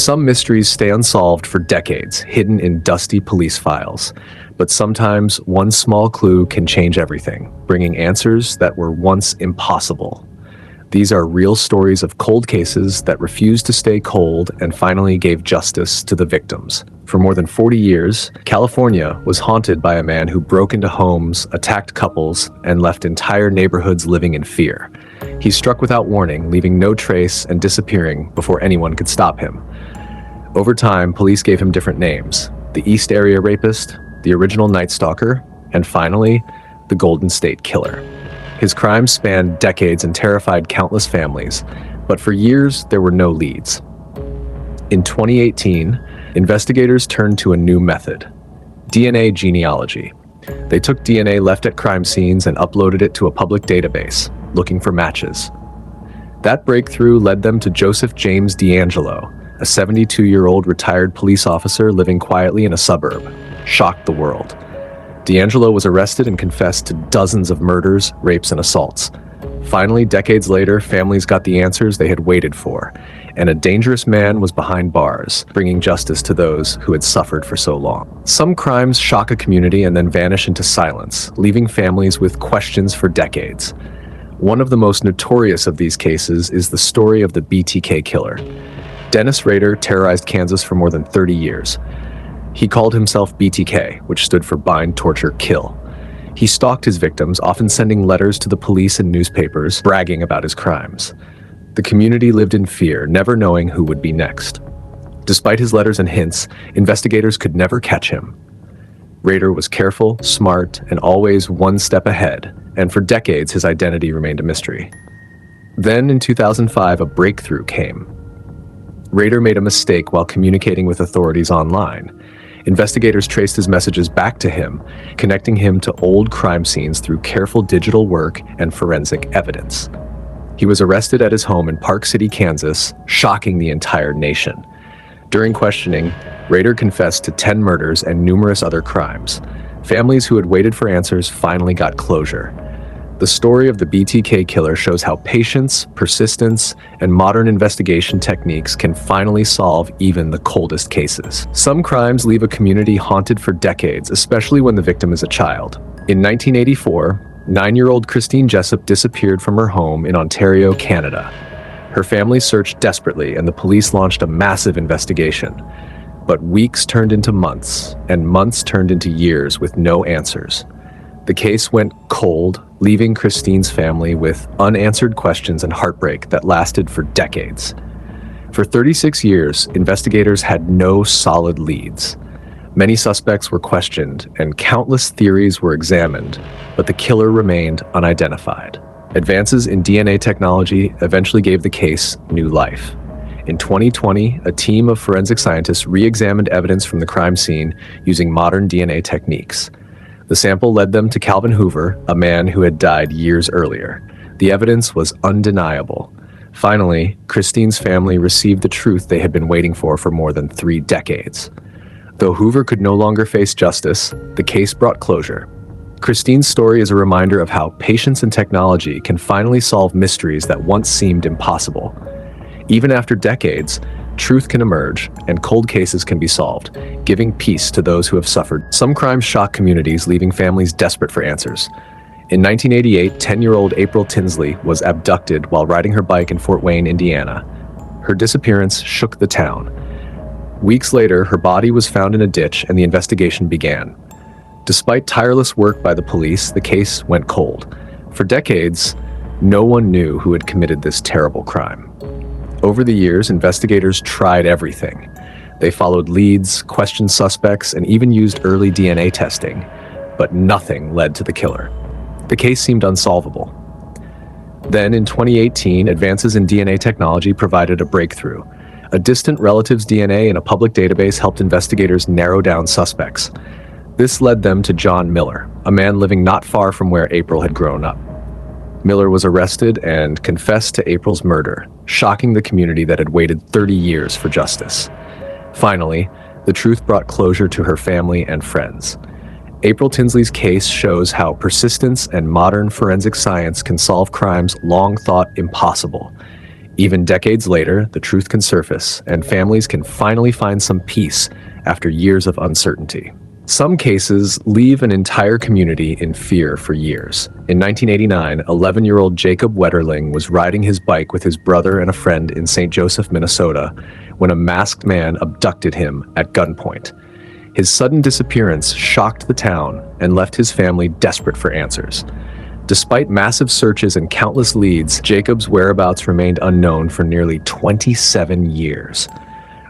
Some mysteries stay unsolved for decades, hidden in dusty police files. But sometimes one small clue can change everything, bringing answers that were once impossible. These are real stories of cold cases that refused to stay cold and finally gave justice to the victims. For more than 40 years, California was haunted by a man who broke into homes, attacked couples, and left entire neighborhoods living in fear. He struck without warning, leaving no trace and disappearing before anyone could stop him. Over time, police gave him different names: the East Area Rapist, the Original Night Stalker, and finally, the Golden State Killer. His crimes spanned decades and terrified countless families, but for years there were no leads. In 2018, investigators turned to a new method: DNA genealogy. They took DNA left at crime scenes and uploaded it to a public database, looking for matches. That breakthrough led them to Joseph James D'Angelo, a 72-year-old retired police officer living quietly in a suburb. Shocked the world. D'Angelo was arrested and confessed to dozens of murders, rapes, and assaults. Finally, decades later, families got the answers they had waited for, and a dangerous man was behind bars, bringing justice to those who had suffered for so long. Some crimes shock a community and then vanish into silence, leaving families with questions for decades. One of the most notorious of these cases is the story of the BTK Killer. Dennis Rader terrorized Kansas for more than 30 years. He called himself BTK, which stood for Bind, Torture, Kill. He stalked his victims, often sending letters to the police and newspapers, bragging about his crimes. The community lived in fear, never knowing who would be next. Despite his letters and hints, investigators could never catch him. Rader was careful, smart, and always one step ahead, and for decades his identity remained a mystery. Then in 2005, a breakthrough came. Rader made a mistake while communicating with authorities online. Investigators traced his messages back to him, connecting him to old crime scenes through careful digital work and forensic evidence. He was arrested at his home in Park City, Kansas, shocking the entire nation. During questioning, Rader confessed to 10 murders and numerous other crimes. Families who had waited for answers finally got closure. The story of the BTK Killer shows how patience, persistence, and modern investigation techniques can finally solve even the coldest cases. Some crimes leave a community haunted for decades, especially when the victim is a child. In 1984, 9-year-old Christine Jessop disappeared from her home in Ontario, Canada. Her family searched desperately, and the police launched a massive investigation. But weeks turned into months, and months turned into years with no answers. The case went cold, leaving Christine's family with unanswered questions and heartbreak that lasted for decades. For 36 years, investigators had no solid leads. Many suspects were questioned, and countless theories were examined, but the killer remained unidentified. Advances in DNA technology eventually gave the case new life. In 2020, a team of forensic scientists re-examined evidence from the crime scene using modern DNA techniques. The sample led them to Calvin Hoover, a man who had died years earlier. The evidence was undeniable. Finally, Christine's family received the truth they had been waiting for more than 3 decades. Though Hoover could no longer face justice, the case brought closure. Christine's story is a reminder of how patience and technology can finally solve mysteries that once seemed impossible. Even after decades, truth can emerge, and cold cases can be solved, giving peace to those who have suffered. Some crimes shock communities, leaving families desperate for answers. In 1988, 10-year-old April Tinsley was abducted while riding her bike in Fort Wayne, Indiana. Her disappearance shook the town. Weeks later, her body was found in a ditch, and the investigation began. Despite tireless work by the police, the case went cold. For decades, no one knew who had committed this terrible crime. Over the years, investigators tried everything. They followed leads, questioned suspects, and even used early DNA testing, but nothing led to the killer. The case seemed unsolvable. Then, in 2018, advances in DNA technology provided a breakthrough. A distant relative's DNA in a public database helped investigators narrow down suspects. This led them to John Miller, a man living not far from where April had grown up. Miller was arrested and confessed to April's murder, shocking the community that had waited 30 years for justice. Finally, the truth brought closure to her family and friends. April Tinsley's case shows how persistence and modern forensic science can solve crimes long thought impossible. Even decades later, the truth can surface, and families can finally find some peace after years of uncertainty. Some cases leave an entire community in fear for years. In 1989, 11-year-old Jacob Wetterling was riding his bike with his brother and a friend in St. Joseph, Minnesota, when a masked man abducted him at gunpoint. His sudden disappearance shocked the town and left his family desperate for answers. Despite massive searches and countless leads, Jacob's whereabouts remained unknown for nearly 27 years.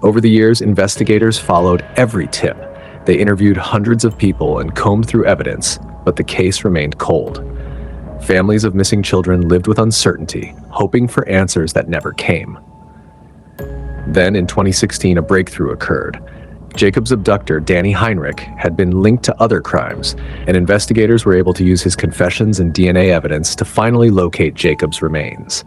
Over the years, investigators followed every tip. They interviewed hundreds of people and combed through evidence, but the case remained cold. Families of missing children lived with uncertainty, hoping for answers that never came. Then, in 2016, a breakthrough occurred. Jacob's abductor, Danny Heinrich, had been linked to other crimes, and investigators were able to use his confessions and DNA evidence to finally locate Jacob's remains.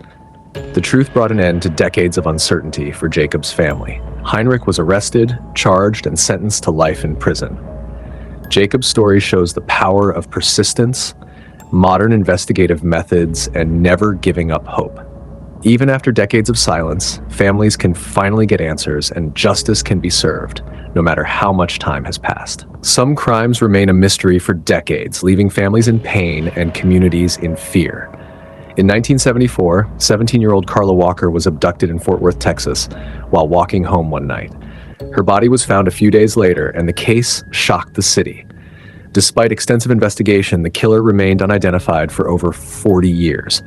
The truth brought an end to decades of uncertainty for Jacob's family. Heinrich was arrested, charged, and sentenced to life in prison. Jacob's story shows the power of persistence, modern investigative methods, and never giving up hope. Even after decades of silence, families can finally get answers and justice can be served, no matter how much time has passed. Some crimes remain a mystery for decades, leaving families in pain and communities in fear. In 1974, 17-year-old Carla Walker was abducted in Fort Worth, Texas, while walking home one night. Her body was found a few days later, and the case shocked the city. Despite extensive investigation, the killer remained unidentified for over 40 years.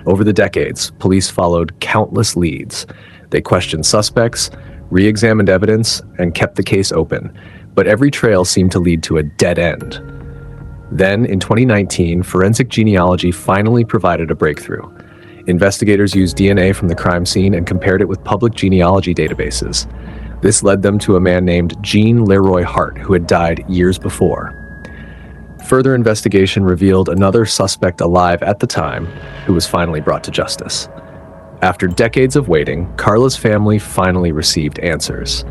Over the decades, police followed countless leads. They questioned suspects, re-examined evidence, and kept the case open, but every trail seemed to lead to a dead end. Then, in 2019, forensic genealogy finally provided a breakthrough. Investigators used DNA from the crime scene and compared it with public genealogy databases. This led them to a man named Jean Leroy Hart, who had died years before. Further investigation revealed another suspect alive at the time, who was finally brought to justice. After decades of waiting, Carla's family finally received answers.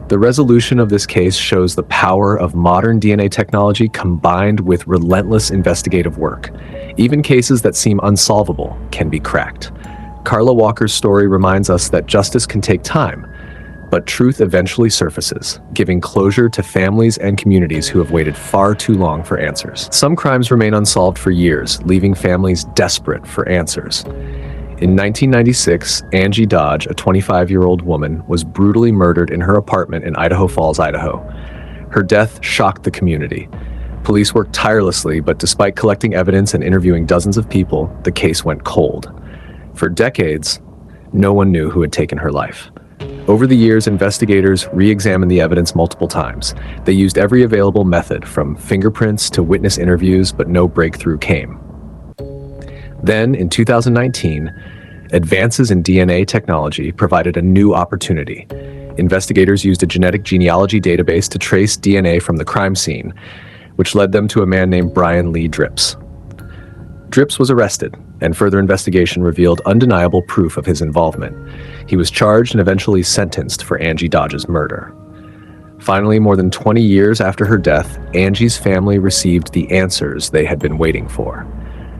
The resolution of this case shows the power of modern DNA technology combined with relentless investigative work. Even cases that seem unsolvable can be cracked. Carla Walker's story reminds us that justice can take time, but truth eventually surfaces, giving closure to families and communities who have waited far too long for answers. Some crimes remain unsolved for years, leaving families desperate for answers. In 1996, Angie Dodge, a 25-year-old woman, was brutally murdered in her apartment in Idaho Falls, Idaho. Her death shocked the community. Police worked tirelessly, but despite collecting evidence and interviewing dozens of people, the case went cold. For decades, no one knew who had taken her life. Over the years, investigators re-examined the evidence multiple times. They used every available method, from fingerprints to witness interviews, but no breakthrough came. Then, in 2019, advances in DNA technology provided a new opportunity. Investigators used a genetic genealogy database to trace DNA from the crime scene, which led them to a man named Brian Lee Dripps. Dripps was arrested, and further investigation revealed undeniable proof of his involvement. He was charged and eventually sentenced for Angie Dodge's murder. Finally, more than 20 years after her death, Angie's family received the answers they had been waiting for.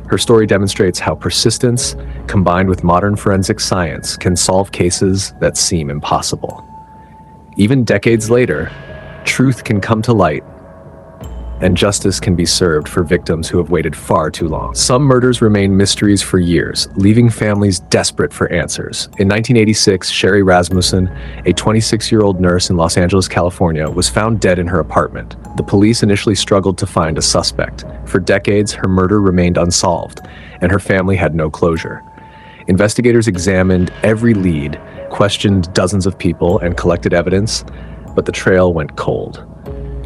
Her story demonstrates how persistence, combined with modern forensic science, can solve cases that seem impossible. Even decades later, truth can come to light, and justice can be served for victims who have waited far too long. Some murders remain mysteries for years, leaving families desperate for answers. In 1986, Sherry Rasmussen, a 26-year-old nurse in Los Angeles, California, was found dead in her apartment. The police initially struggled to find a suspect. For decades, her murder remained unsolved, and her family had no closure. Investigators examined every lead, questioned dozens of people, and collected evidence, but the trail went cold.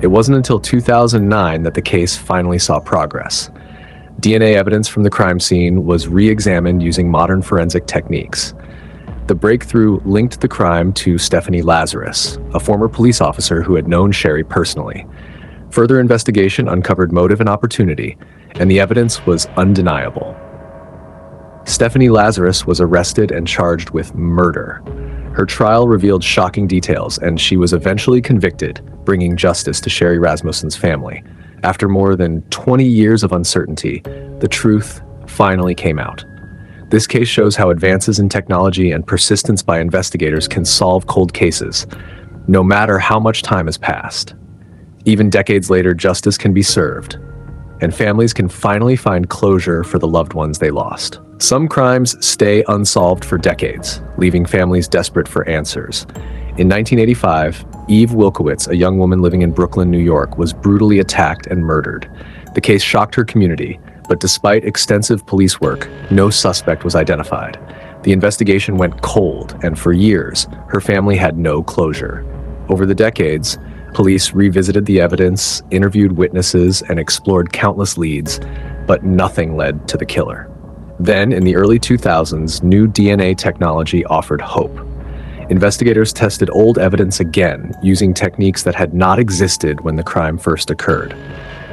It wasn't until 2009 that the case finally saw progress. DNA evidence from the crime scene was re-examined using modern forensic techniques. The breakthrough linked the crime to Stephanie Lazarus, a former police officer who had known Sherry personally. Further investigation uncovered motive and opportunity, and the evidence was undeniable. Stephanie Lazarus was arrested and charged with murder. Her trial revealed shocking details, and she was eventually convicted, bringing justice to Sherry Rasmussen's family. After more than 20 years of uncertainty, the truth finally came out. This case shows how advances in technology and persistence by investigators can solve cold cases, no matter how much time has passed. Even decades later, justice can be served, and families can finally find closure for the loved ones they lost. Some crimes stay unsolved for decades, leaving families desperate for answers. In 1985, Eve Wilkowitz, a young woman living in Brooklyn, New York, was brutally attacked and murdered. The case shocked her community, but despite extensive police work, no suspect was identified. The investigation went cold, and for years, her family had no closure. Over the decades, police revisited the evidence, interviewed witnesses, and explored countless leads, but nothing led to the killer. Then, in the early 2000s, new DNA technology offered hope. Investigators tested old evidence again, using techniques that had not existed when the crime first occurred.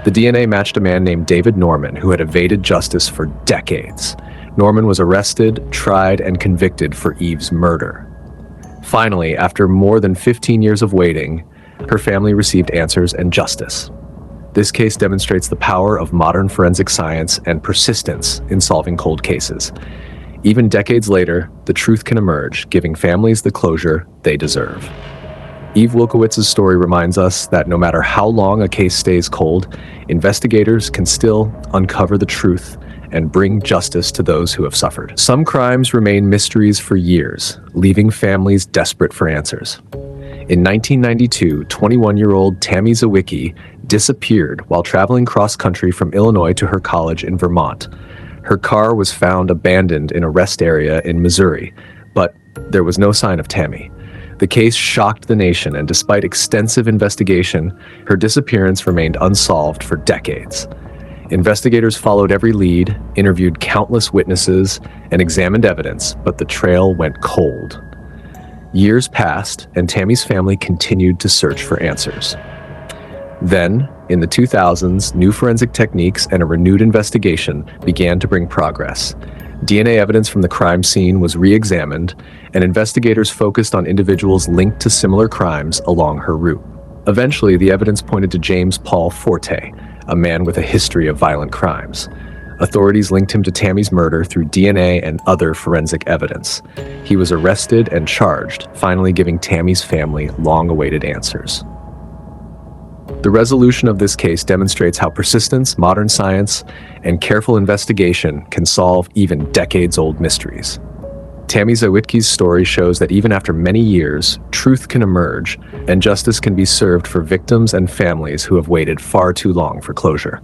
The DNA matched a man named David Norman, who had evaded justice for decades. Norman was arrested, tried, and convicted for Eve's murder. Finally, after more than 15 years of waiting, her family received answers and justice. This case demonstrates the power of modern forensic science and persistence in solving cold cases. Even decades later, the truth can emerge, giving families the closure they deserve. Eve Wilkowitz's story reminds us that no matter how long a case stays cold, investigators can still uncover the truth and bring justice to those who have suffered. Some crimes remain mysteries for years, leaving families desperate for answers. In 1992, 21-year-old Tammy Zawicki disappeared while traveling cross-country from Illinois to her college in Vermont. Her car was found abandoned in a rest area in Missouri, but there was no sign of Tammy. The case shocked the nation, and despite extensive investigation, her disappearance remained unsolved for decades. Investigators followed every lead, interviewed countless witnesses, and examined evidence, but the trail went cold. Years passed, and Tammy's family continued to search for answers. Then, in the 2000s, new forensic techniques and a renewed investigation began to bring progress. DNA evidence from the crime scene was re-examined, and investigators focused on individuals linked to similar crimes along her route. Eventually, the evidence pointed to James Paul Forte, a man with a history of violent crimes. Authorities linked him to Tammy's murder through DNA and other forensic evidence. He was arrested and charged, finally giving Tammy's family long-awaited answers. The resolution of this case demonstrates how persistence, modern science, and careful investigation can solve even decades-old mysteries. Tammy Zawicki's story shows that even after many years, truth can emerge and justice can be served for victims and families who have waited far too long for closure.